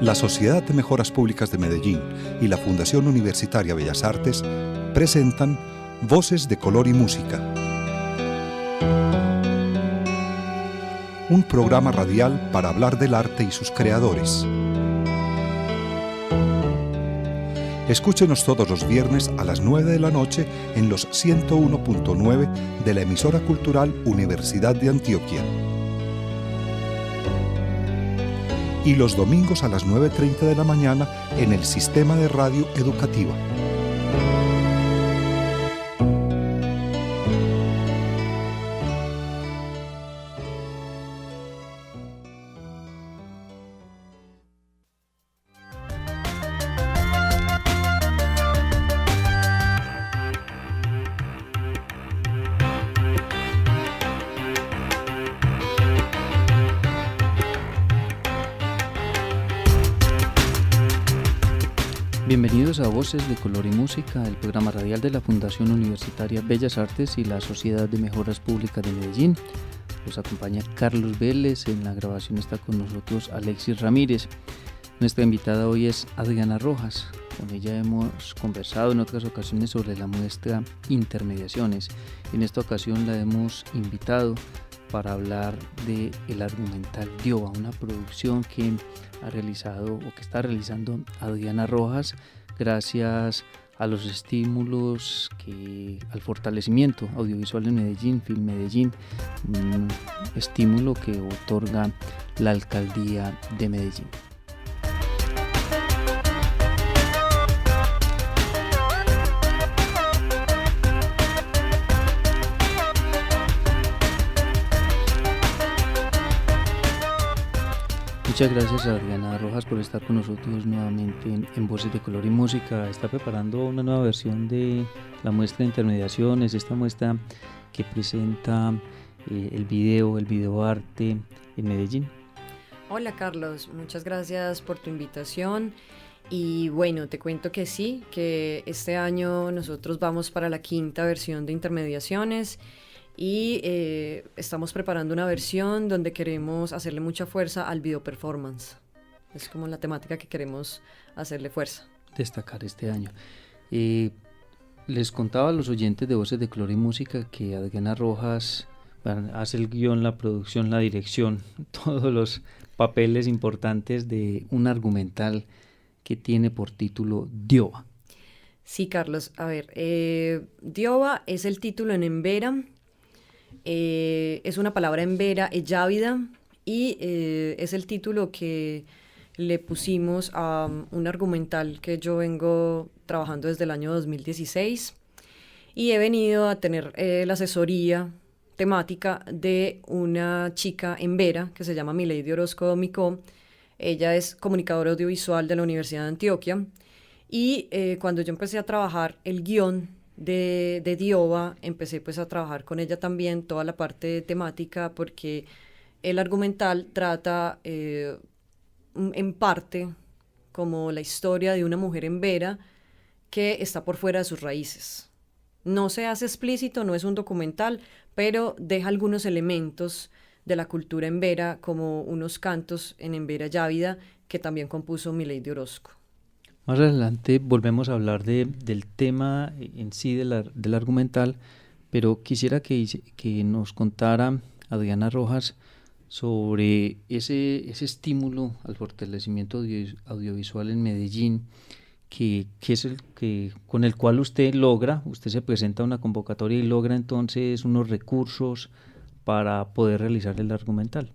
La Sociedad de Mejoras Públicas de Medellín y la Fundación Universitaria Bellas Artes presentan Voces de Color y Música, un programa radial para hablar del arte y sus creadores. Escúchenos todos los viernes a las 9 de la noche en los 101.9 de la emisora cultural Universidad de Antioquia. Y los domingos a las 9:30 de la mañana en el Sistema de Radio Educativa. Bienvenidos a Voces de Color y Música, el programa radial de la Fundación Universitaria Bellas Artes y la Sociedad de Mejoras Públicas de Medellín. Los acompaña Carlos Vélez, en la grabación está con nosotros Alexis Ramírez. Nuestra invitada hoy es Adriana Rojas. Con ella hemos conversado en otras ocasiones sobre la muestra Intermediaciones. En esta ocasión la hemos invitado para hablar de el argumental Dioba, una producción que ha realizado o que está realizando Adriana Rojas gracias a los estímulos al fortalecimiento audiovisual en Medellín, Film Medellín, un estímulo que otorga la Alcaldía de Medellín. Muchas gracias a Adriana Rojas por estar con nosotros nuevamente en Voces de Color y Música. Está preparando una nueva versión de la muestra de Intermediaciones, esta muestra que presenta el video arte en Medellín. Hola Carlos, muchas gracias por tu invitación y bueno, te cuento que sí, que este año nosotros vamos para la 5ª versión de Intermediaciones. Y estamos preparando una versión donde queremos hacerle mucha fuerza al video performance. Es como la temática que queremos hacerle fuerza. Destacar este año. Les contaba a los oyentes de Voces de Color y Música que Adriana Rojas hace el guión, la producción, la dirección, todos los papeles importantes de un argumental que tiene por título Dioba. Sí, Carlos. A ver, Dioba es el título en embera. Es una palabra embera, yávida, y es el título que le pusimos a un argumental que yo vengo trabajando desde el año 2016 y he venido a tener la asesoría temática de una chica embera que se llama Milady Orozco Domicó. Ella es comunicadora audiovisual de la Universidad de Antioquia y cuando yo empecé a trabajar el guión de Dioba, empecé pues a trabajar con ella también toda la parte temática porque el argumental trata en parte como la historia de una mujer embera que está por fuera de sus raíces. No se hace explícito, no es un documental, pero deja algunos elementos de la cultura embera como unos cantos en embera yávida que también compuso Milady Orozco. Más adelante volvemos a hablar del tema en sí del argumental, pero quisiera que nos contara Adriana Rojas sobre ese estímulo al fortalecimiento audiovisual en Medellín, que es con el cual usted se presenta a una convocatoria y logra entonces unos recursos para poder realizar el argumental.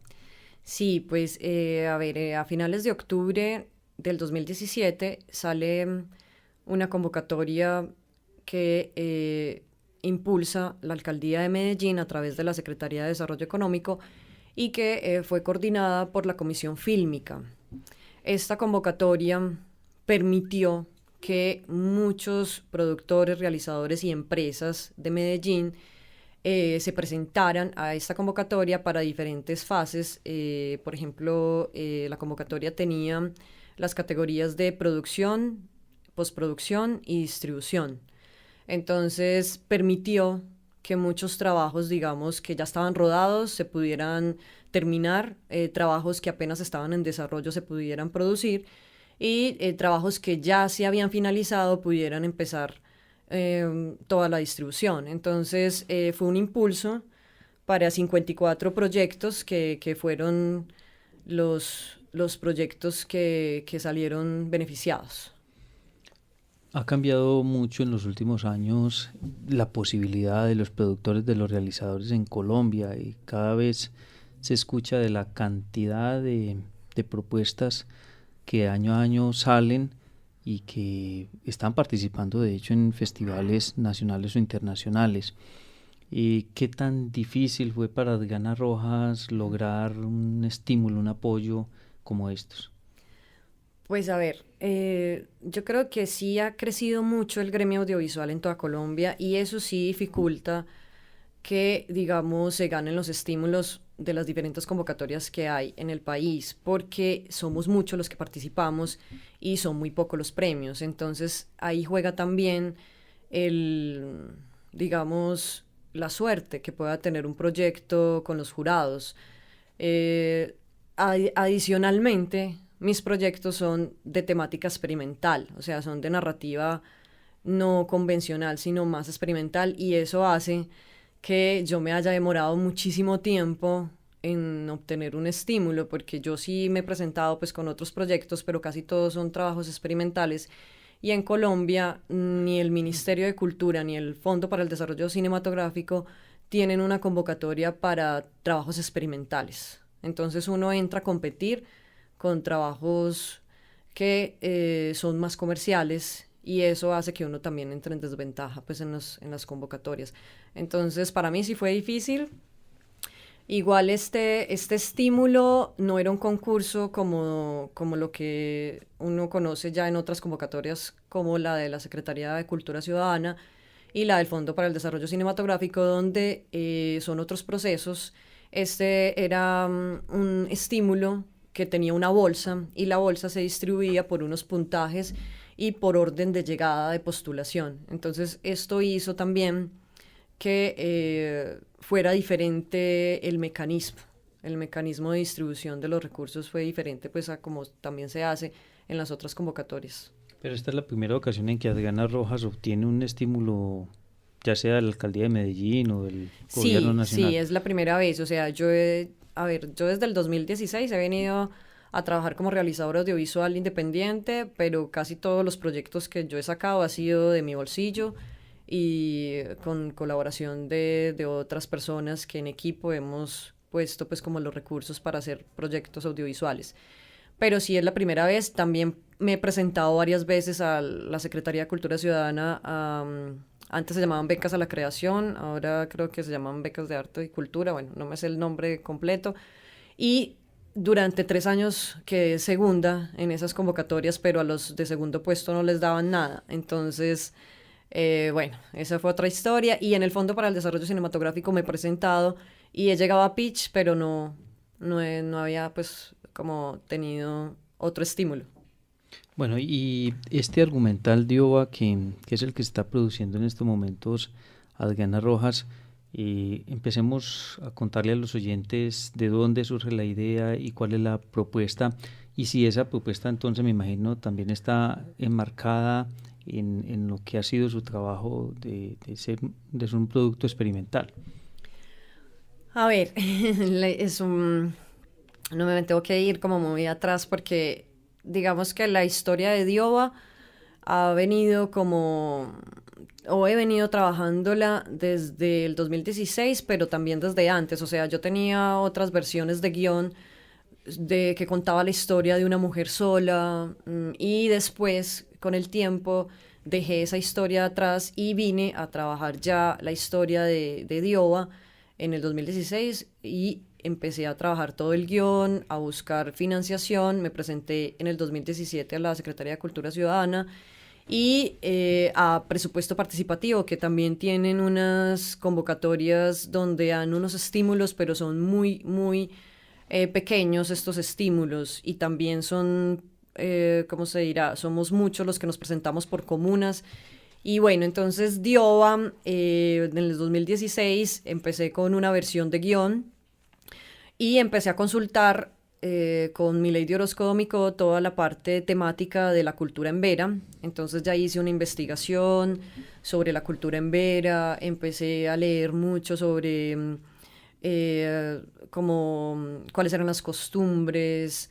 Sí, pues a finales de octubre del 2017 sale una convocatoria que impulsa la Alcaldía de Medellín a través de la Secretaría de Desarrollo Económico y que fue coordinada por la Comisión Fílmica. Esta convocatoria permitió que muchos productores, realizadores y empresas de Medellín se presentaran a esta convocatoria para diferentes fases. Por ejemplo, la convocatoria tenía las categorías de producción, postproducción y distribución. Entonces permitió que muchos trabajos, digamos, que ya estaban rodados, se pudieran terminar, trabajos que apenas estaban en desarrollo se pudieran producir y trabajos que ya se habían finalizado pudieran empezar toda la distribución. Entonces fue un impulso para 54 proyectos que fueron los proyectos que salieron beneficiados. Ha cambiado mucho en los últimos años la posibilidad de los productores, de los realizadores en Colombia, y cada vez se escucha de la cantidad de propuestas que año a año salen y que están participando de hecho en festivales nacionales o internacionales. ¿Qué tan difícil fue para Adriana Rojas lograr un estímulo, un apoyo como estos? Pues a ver, yo creo que sí ha crecido mucho el gremio audiovisual en toda Colombia y eso sí dificulta que, digamos, se ganen los estímulos de las diferentes convocatorias que hay en el país, porque somos muchos los que participamos y son muy pocos los premios. Entonces ahí juega también digamos, la suerte que pueda tener un proyecto con los jurados. Adicionalmente, mis proyectos son de temática experimental, o sea, son de narrativa no convencional, sino más experimental, y eso hace que yo me haya demorado muchísimo tiempo en obtener un estímulo, porque yo sí me he presentado pues con otros proyectos, pero casi todos son trabajos experimentales, y en Colombia ni el Ministerio de Cultura ni el Fondo para el Desarrollo Cinematográfico tienen una convocatoria para trabajos experimentales. Entonces uno entra a competir con trabajos que son más comerciales, y eso hace que uno también entre en desventaja pues en las convocatorias. Entonces para mí sí fue difícil. Igual este estímulo no era un concurso como lo que uno conoce ya en otras convocatorias, como la de la Secretaría de Cultura Ciudadana y la del Fondo para el Desarrollo Cinematográfico, donde son otros procesos. Este era un estímulo que tenía una bolsa, y la bolsa se distribuía por unos puntajes y por orden de llegada de postulación. Entonces esto hizo también que fuera diferente el mecanismo de distribución de los recursos fue diferente pues a como también se hace en las otras convocatorias. Pero esta es la primera ocasión en que Adriana Rojas obtiene un estímulo, ya sea de la alcaldía de Medellín o del gobierno nacional. Sí, es la primera vez. O sea, yo desde el 2016 he venido a trabajar como realizadora audiovisual independiente, pero casi todos los proyectos que yo he sacado ha sido de mi bolsillo y con colaboración de otras personas que en equipo hemos puesto pues como los recursos para hacer proyectos audiovisuales. Pero sí es la primera vez. También me he presentado varias veces a la Secretaría de Cultura Ciudadana. Antes se llamaban becas a la creación, ahora creo que se llaman becas de arte y cultura, bueno, no me sé el nombre completo. Y durante 3 años quedé segunda en esas convocatorias, pero a los de segundo puesto no les daban nada. Entonces, bueno, esa fue otra historia. Y en el Fondo para el Desarrollo Cinematográfico me he presentado y he llegado a pitch, pero no había pues como tenido otro estímulo. Bueno, y este argumental de OVA que es el que está produciendo en estos momentos Adriana Rojas, empecemos a contarle a los oyentes de dónde surge la idea y cuál es la propuesta, y si esa propuesta entonces me imagino también está enmarcada en lo que ha sido su trabajo de ser un producto experimental. A ver, no me tengo que ir como muy atrás, porque digamos que la historia de Dioba he venido trabajándola desde el 2016, pero también desde antes. O sea, yo tenía otras versiones de guión que contaba la historia de una mujer sola, y después, con el tiempo, dejé esa historia atrás y vine a trabajar ya la historia de Dioba en el 2016 y empecé a trabajar todo el guión, a buscar financiación. Me presenté en el 2017 a la Secretaría de Cultura Ciudadana y a Presupuesto Participativo, que también tienen unas convocatorias donde dan unos estímulos, pero son muy, muy pequeños estos estímulos, y también son, ¿cómo se dirá? Somos muchos los que nos presentamos por comunas. Y bueno, entonces Dioba, en el 2016 empecé con una versión de guión y empecé a consultar con mi Lady Orozco Domico toda la parte temática de la cultura embera. Entonces ya hice una investigación sobre la cultura embera, empecé a leer mucho sobre cuáles eran las costumbres.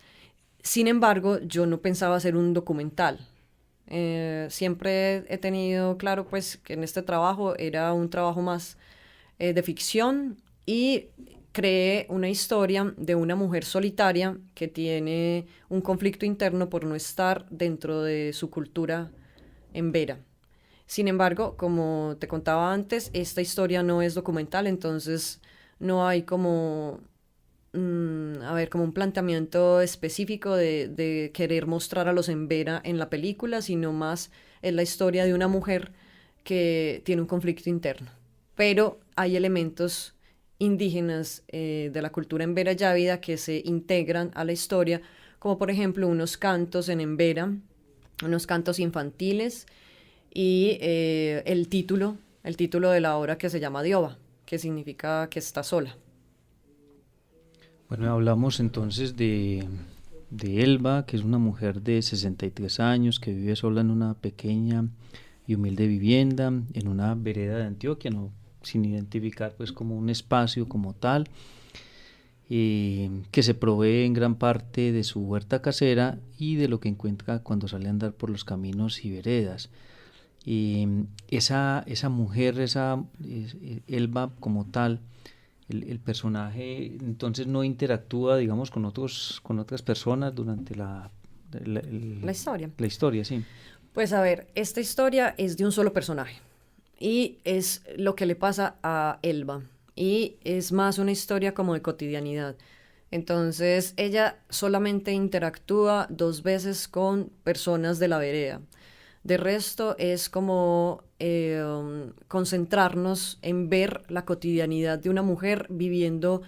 Sin embargo, yo no pensaba hacer un documental. Siempre he tenido claro pues que en este trabajo era un trabajo más de ficción, y creé una historia de una mujer solitaria que tiene un conflicto interno por no estar dentro de su cultura embera. Sin embargo, como te contaba antes, esta historia no es documental, entonces no hay como como un planteamiento específico de querer mostrar a los embera en la película, sino más es la historia de una mujer que tiene un conflicto interno. Pero hay elementos indígenas de la cultura embera yávida que se integran a la historia, como por ejemplo unos cantos en embera, unos cantos infantiles, y el título de la obra, que se llama Dioba, que significa que está sola. Bueno, hablamos entonces de Elba, que es una mujer de 63 años que vive sola en una pequeña y humilde vivienda en una vereda de Antioquia, no, sin identificar pues como un espacio como tal, que se provee en gran parte de su huerta casera y de lo que encuentra cuando sale a andar por los caminos y veredas. Esa mujer, Elba como tal, el personaje entonces no interactúa, digamos, con otras personas durante la historia. La historia, sí. Pues a ver, esta historia es de un solo personaje y es lo que le pasa a Elba, y es más una historia como de cotidianidad. Entonces ella solamente interactúa 2 veces con personas de la vereda. De resto es como concentrarnos en ver la cotidianidad de una mujer viviendo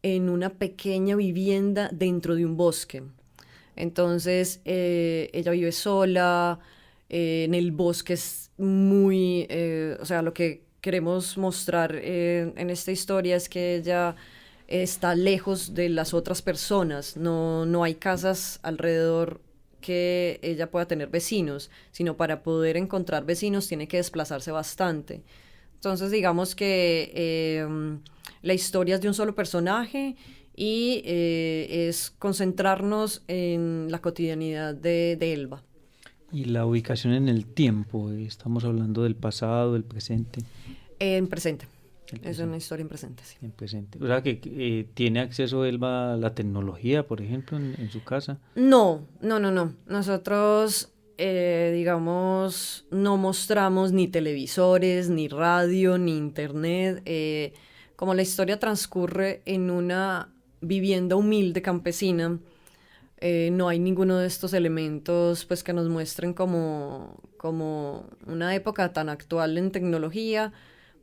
en una pequeña vivienda dentro de un bosque. Entonces ella vive sola, en el bosque es muy, o sea, lo que queremos mostrar en esta historia es que ella está lejos de las otras personas, no hay casas alrededor que ella pueda tener vecinos, sino para poder encontrar vecinos tiene que desplazarse bastante. Entonces digamos que la historia es de un solo personaje, y es concentrarnos en la cotidianidad de Elba. Y la ubicación en el tiempo, estamos hablando del pasado, del presente. En presente. Es una historia en presente, sí. En presente. O sea, que tiene acceso Elba a la tecnología, por ejemplo, en su casa. No. Nosotros, digamos, no mostramos ni televisores, ni radio, ni internet. Como la historia transcurre en una vivienda humilde campesina, no hay ninguno de estos elementos pues que nos muestren como una época tan actual en tecnología,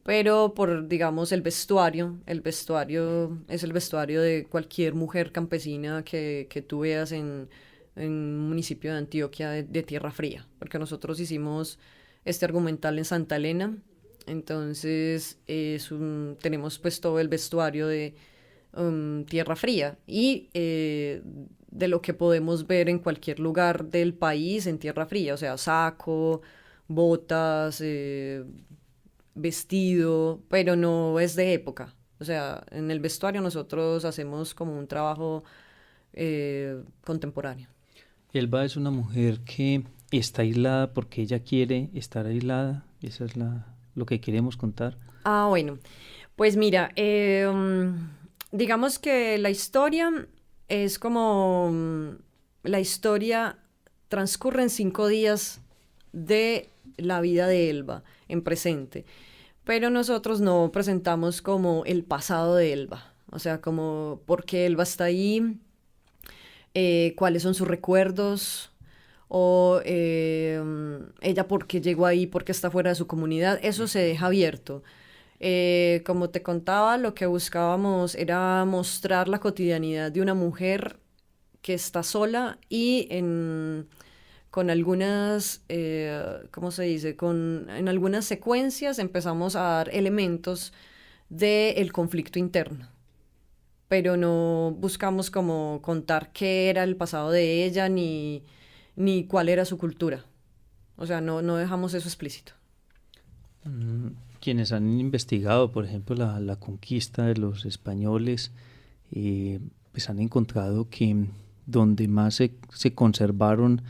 pero por, digamos, el vestuario es el vestuario de cualquier mujer campesina que tú veas en un municipio de Antioquia de Tierra Fría, porque nosotros hicimos este argumental en Santa Elena, entonces tenemos pues todo el vestuario de Tierra Fría, y de lo que podemos ver en cualquier lugar del país en Tierra Fría, o sea, saco, botas, vestido, pero no es de época. O sea, en el vestuario nosotros hacemos como un trabajo contemporáneo. Elba es una mujer que está aislada porque ella quiere estar aislada. Eso es lo que queremos contar. Ah, bueno. Pues mira, digamos que la historia es como la historia transcurre en 5 días de la vida de Elba en presente, pero nosotros no presentamos como el pasado de Elba, o sea, como por qué Elba está ahí, cuáles son sus recuerdos, o ella por qué llegó ahí, por qué está fuera de su comunidad. Eso se deja abierto. Como te contaba, lo que buscábamos era mostrar la cotidianidad de una mujer que está sola y con algunas, ¿cómo se dice? En algunas secuencias empezamos a dar elementos del conflicto interno. pero no buscamos como contar qué era el pasado de ella ni cuál era su cultura. O sea, no dejamos eso explícito. Quienes han investigado, por ejemplo, la conquista de los españoles, pues han encontrado que donde más se conservaron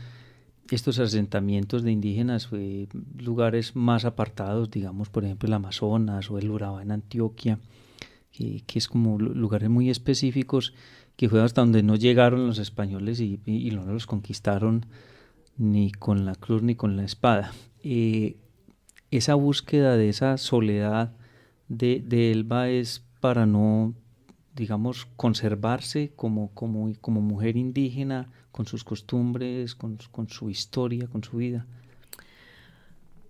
estos asentamientos de indígenas fue lugares más apartados, digamos, por ejemplo, el Amazonas o el Urabá en Antioquia, que es como lugares muy específicos, que fue hasta donde no llegaron los españoles y no los conquistaron ni con la cruz ni con la espada. Esa búsqueda de esa soledad de Elba es para no, digamos, conservarse como mujer indígena, con sus costumbres, con su historia, con su vida.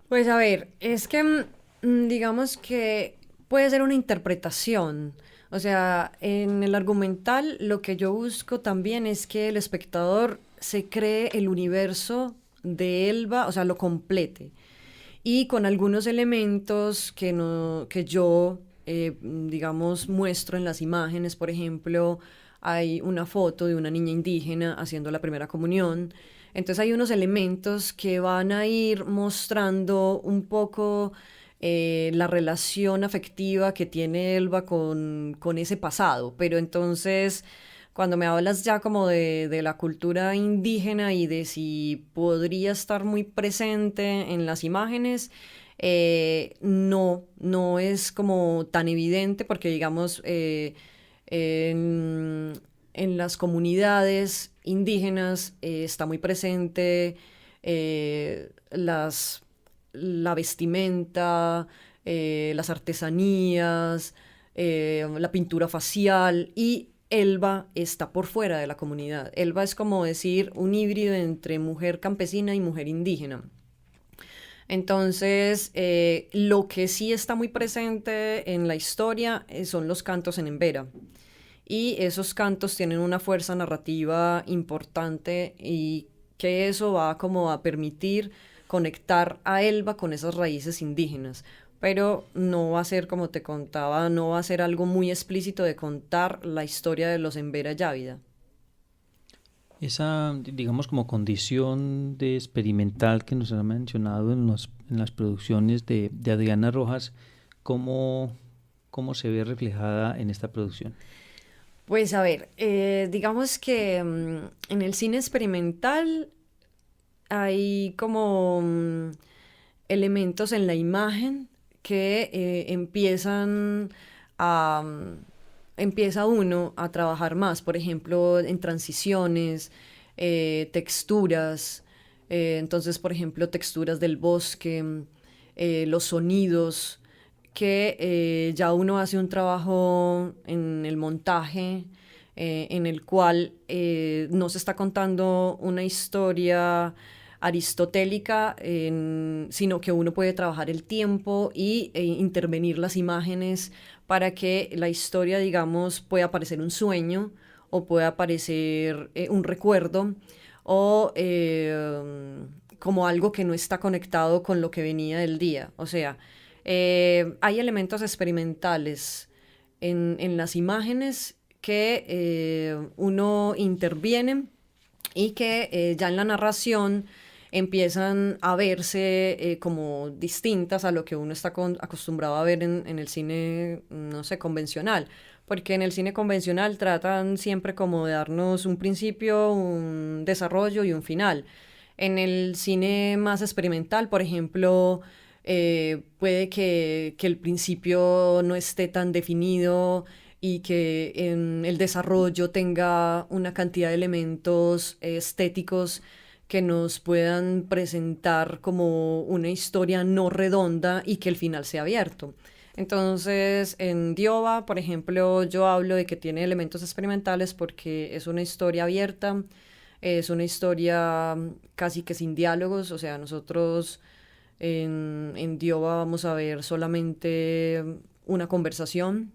Pues a ver, es que digamos que puede ser una interpretación. O sea, en el argumental lo que yo busco también es que el espectador se cree el universo de Elba, o sea, lo complete. Y con algunos elementos que yo, digamos, muestro en las imágenes. Por ejemplo, hay una foto de una niña indígena haciendo la primera comunión. Entonces hay unos elementos que van a ir mostrando un poco la relación afectiva que tiene Elba con ese pasado. Pero entonces, cuando me hablas ya como de la cultura indígena y de si podría estar muy presente en las imágenes, no es como tan evidente porque, digamos, en las comunidades indígenas está muy presente la vestimenta, las artesanías, la pintura facial, y Elba está por fuera de la comunidad. Elba es como decir un híbrido entre mujer campesina y mujer indígena. Entonces, lo que sí está muy presente en la historia son los cantos en embera. Y esos cantos tienen una fuerza narrativa importante y que eso va como a permitir conectar a Elba con esas raíces indígenas. Pero no va a ser, como te contaba, no va a ser algo muy explícito de contar la historia de los Embera Yávida. Esa, digamos, como condición de experimental que nos han mencionado en las producciones de Adriana Rojas, ¿cómo se ve reflejada en esta producción? Pues a ver, digamos que en el cine experimental hay como elementos en la imagen que empieza uno a trabajar más, por ejemplo, en transiciones, texturas, entonces, por ejemplo, texturas del bosque, los sonidos, que ya uno hace un trabajo en el montaje en el cual no se está contando una historia aristotélica, sino que uno puede trabajar el tiempo e intervenir las imágenes para que la historia, digamos, pueda parecer un sueño o pueda parecer un recuerdo o como algo que no está conectado con lo que venía del día. O sea, hay elementos experimentales en las imágenes que uno interviene y que ya en la narración empiezan a verse como distintas a lo que uno está acostumbrado a ver en el cine, no sé, convencional. Porque en el cine convencional tratan siempre como de darnos un principio, un desarrollo y un final. En el cine más experimental, por ejemplo, puede que el principio no esté tan definido y que en el desarrollo tenga una cantidad de elementos estéticos que nos puedan presentar como una historia no redonda y que el final sea abierto. Entonces, en Dioba, por ejemplo, yo hablo de que tiene elementos experimentales porque es una historia abierta, es una historia casi que sin diálogos. O sea, nosotros en Dioba vamos a ver solamente una conversación.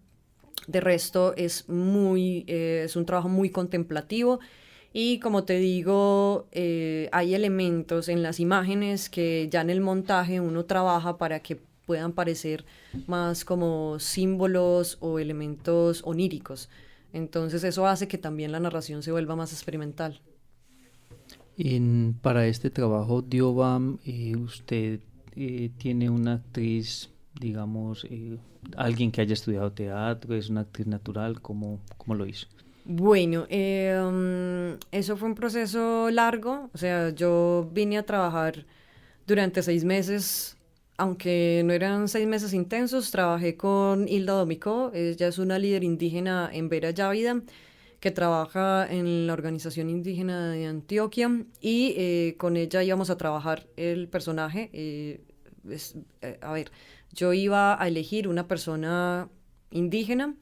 De resto es un trabajo muy contemplativo y, como te digo, hay elementos en las imágenes que ya en el montaje uno trabaja para que puedan parecer más como símbolos o elementos oníricos. Entonces eso hace que también la narración se vuelva más experimental. Para este trabajo, Dioba, usted tiene una actriz, digamos, alguien que haya estudiado teatro, es una actriz natural, ¿cómo lo hizo? Bueno, eso fue un proceso largo, o sea, yo vine a trabajar durante 6 meses, aunque no eran 6 meses intensos. Trabajé con Hilda Domicó, ella es una líder indígena en Vera Yávida, que trabaja en la Organización Indígena de Antioquia, y con ella íbamos a trabajar el personaje. A ver, yo iba a elegir una persona indígena,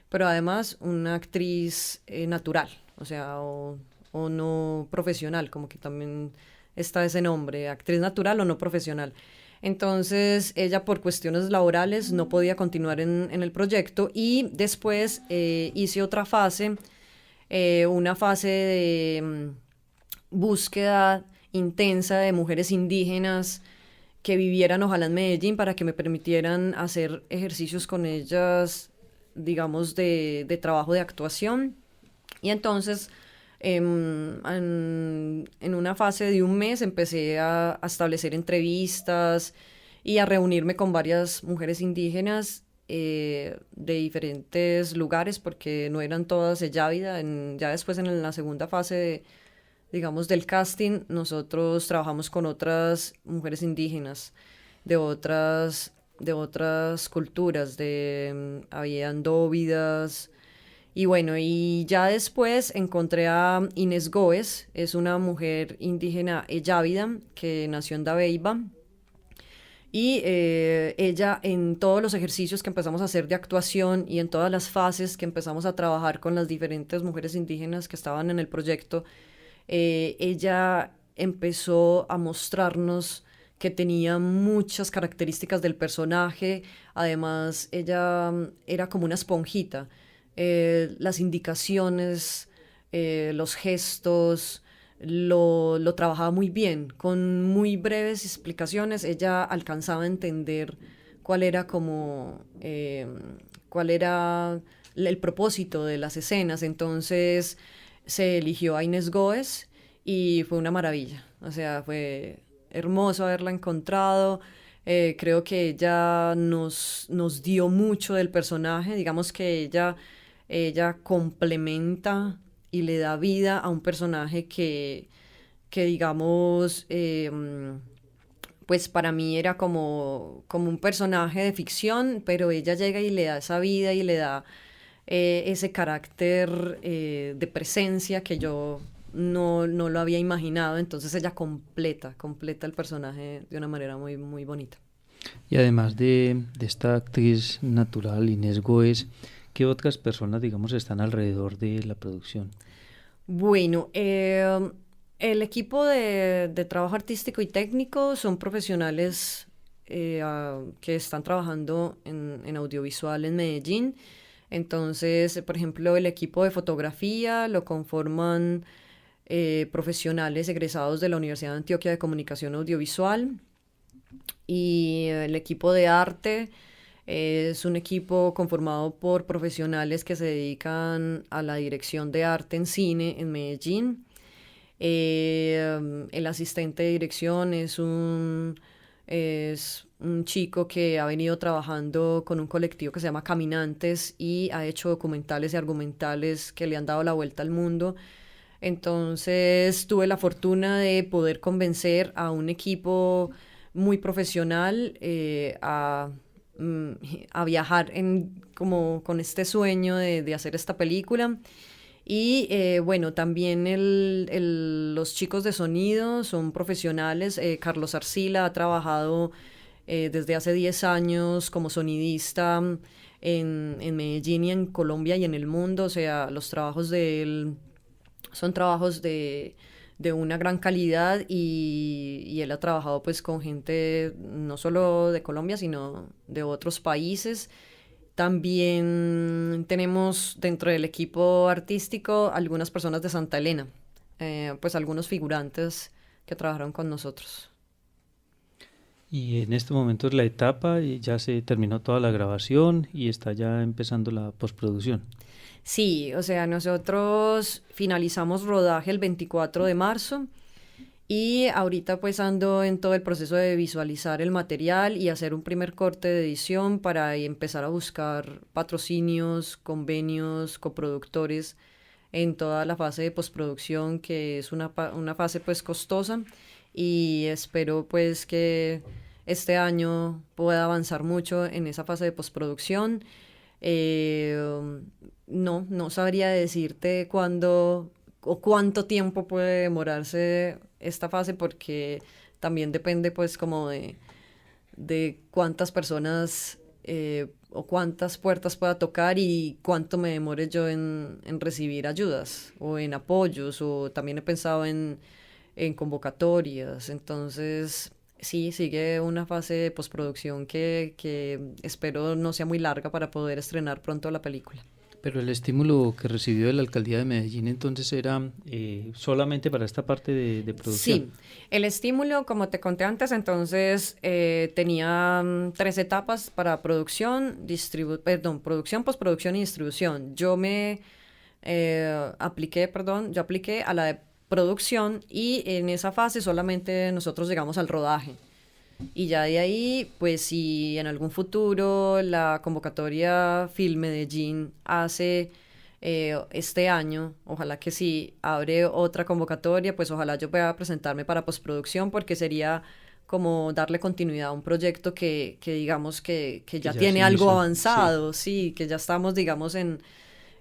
pero además una actriz natural, o sea, o no profesional, como que también está ese nombre, actriz natural o no profesional. Entonces ella, por cuestiones laborales, no podía continuar en el proyecto, y después hice otra fase, una fase de búsqueda intensa de mujeres indígenas que vivieran ojalá en Medellín, para que me permitieran hacer ejercicios con ellas, digamos, de trabajo de actuación. Y entonces, en una fase de un mes, empecé a establecer entrevistas y a reunirme con varias mujeres indígenas de diferentes lugares, porque no eran todas de Yávida. Ya después, en la segunda fase digamos, del casting, nosotros trabajamos con otras mujeres indígenas de otras culturas, habían dóvidas. Y bueno, y ya después encontré a Inés Góez, es una mujer indígena yávida que nació en Dabeiba. Y ella, en todos los ejercicios que empezamos a hacer de actuación y en todas las fases que empezamos a trabajar con las diferentes mujeres indígenas que estaban en el proyecto, ella empezó a mostrarnos que tenía muchas características del personaje. Además, ella era como una esponjita. Las indicaciones, los gestos, lo trabajaba muy bien. Con muy breves explicaciones, ella alcanzaba a entender cuál era cuál era el propósito de las escenas. Entonces se eligió a Inés Góez y fue una maravilla. O sea, fue hermoso haberla encontrado. Creo que ella nos dio mucho del personaje. Digamos que ella complementa y le da vida a un personaje que digamos, pues para mí era como un personaje de ficción, pero ella llega y le da esa vida y le da ese carácter de presencia que yo no lo había imaginado. Entonces ella completa el personaje de una manera muy, muy bonita. Y además de esta actriz natural, Inés Góez, ¿qué otras personas, digamos, están alrededor de la producción? Bueno, el equipo de trabajo artístico y técnico son profesionales que están trabajando en audiovisual en Medellín. Entonces, por ejemplo, el equipo de fotografía lo conforman profesionales egresados de la Universidad de Antioquia de Comunicación Audiovisual. Y el equipo de arte es un equipo conformado por profesionales que se dedican a la dirección de arte en cine en Medellín. El asistente de dirección es un chico que ha venido trabajando con un colectivo que se llama Caminantes y ha hecho documentales y argumentales que le han dado la vuelta al mundo. Entonces tuve la fortuna de poder convencer a un equipo muy profesional a viajar como con este sueño de hacer esta película. Y bueno, también los chicos de sonido son profesionales. Carlos Arcila ha trabajado desde hace 10 años como sonidista en Medellín y en Colombia y en el mundo. O sea, los trabajos de él son trabajos de una gran calidad, y él ha trabajado pues con gente no solo de Colombia, sino de otros países. También tenemos dentro del equipo artístico algunas personas de Santa Elena, pues algunos figurantes que trabajaron con nosotros. Y en este momento es la etapa, y ya se terminó toda la grabación y está ya empezando la postproducción. Sí, o sea, nosotros finalizamos rodaje el 24 de marzo y ahorita pues ando en todo el proceso de visualizar el material y hacer un primer corte de edición para empezar a buscar patrocinios, convenios, coproductores en toda la fase de postproducción, que es una fase pues costosa, y espero pues que este año pueda avanzar mucho en esa fase de postproducción. No sabría decirte cuándo o cuánto tiempo puede demorarse esta fase, porque también depende pues como de cuántas personas o cuántas puertas pueda tocar y cuánto me demore yo en recibir ayudas o en apoyos, o también he pensado en convocatorias. Entonces sí, sigue una fase de postproducción que espero no sea muy larga para poder estrenar pronto la película. Pero el estímulo que recibió de la Alcaldía de Medellín entonces era solamente para esta parte de producción. Sí, el estímulo, como te conté antes, entonces tenía 3 etapas para producción, producción, postproducción y distribución. Yo apliqué a la de producción, y en esa fase solamente nosotros llegamos al rodaje. Y ya de ahí, pues si en algún futuro la convocatoria Film Medellín hace este año, ojalá que sí, abre otra convocatoria, pues ojalá yo pueda presentarme para postproducción, porque sería como darle continuidad a un proyecto que digamos que ya tiene algo avanzado, sí, que ya estamos, digamos, en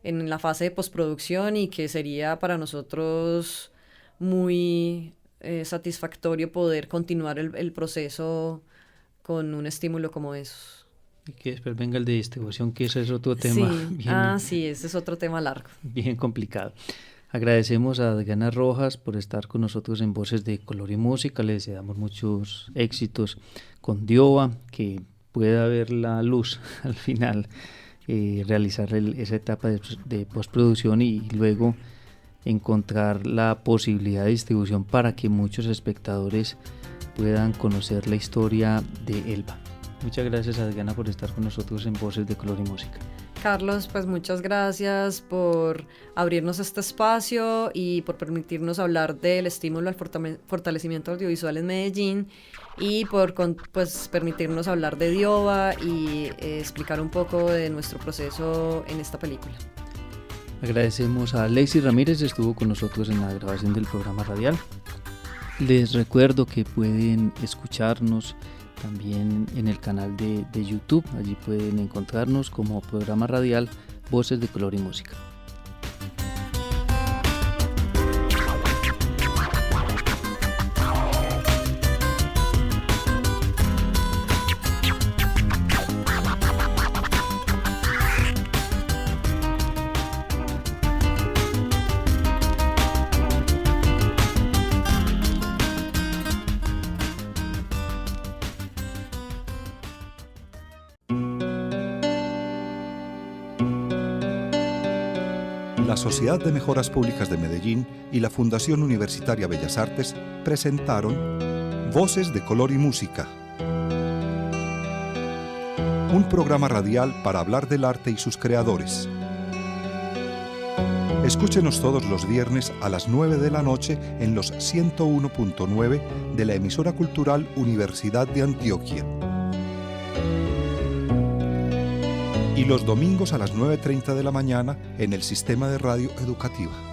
la fase de postproducción, y que sería para nosotros muy satisfactorio poder continuar el proceso con un estímulo como esos. Y que después venga el de distribución, que ese es otro tema. Sí, sí, ese es otro tema largo. Bien complicado. Agradecemos a Adriana Rojas por estar con nosotros en Voces de Color y Música. Le deseamos muchos éxitos con Dioba, que pueda ver la luz al final, realizar esa etapa de postproducción y luego encontrar la posibilidad de distribución para que muchos espectadores puedan conocer la historia de Elba. Muchas gracias, Adriana, por estar con nosotros en Voces de Color y Música. Carlos, pues muchas gracias por abrirnos este espacio y por permitirnos hablar del estímulo al fortalecimiento audiovisual en Medellín, y por pues permitirnos hablar de Dioba y explicar un poco de nuestro proceso en esta película. Agradecemos a Lacey Ramírez, estuvo con nosotros en la grabación del programa radial. Les recuerdo que pueden escucharnos también en el canal de YouTube. Allí pueden encontrarnos como programa radial Voces de Color y Música. La Sociedad de Mejoras Públicas de Medellín y la Fundación Universitaria Bellas Artes presentaron Voces de Color y Música, un programa radial para hablar del arte y sus creadores. Escúchenos todos los viernes a las 9 de la noche en los 101.9 de la emisora cultural Universidad de Antioquia. Y los domingos a las 9:30 de la mañana en el Sistema de Radio Educativa.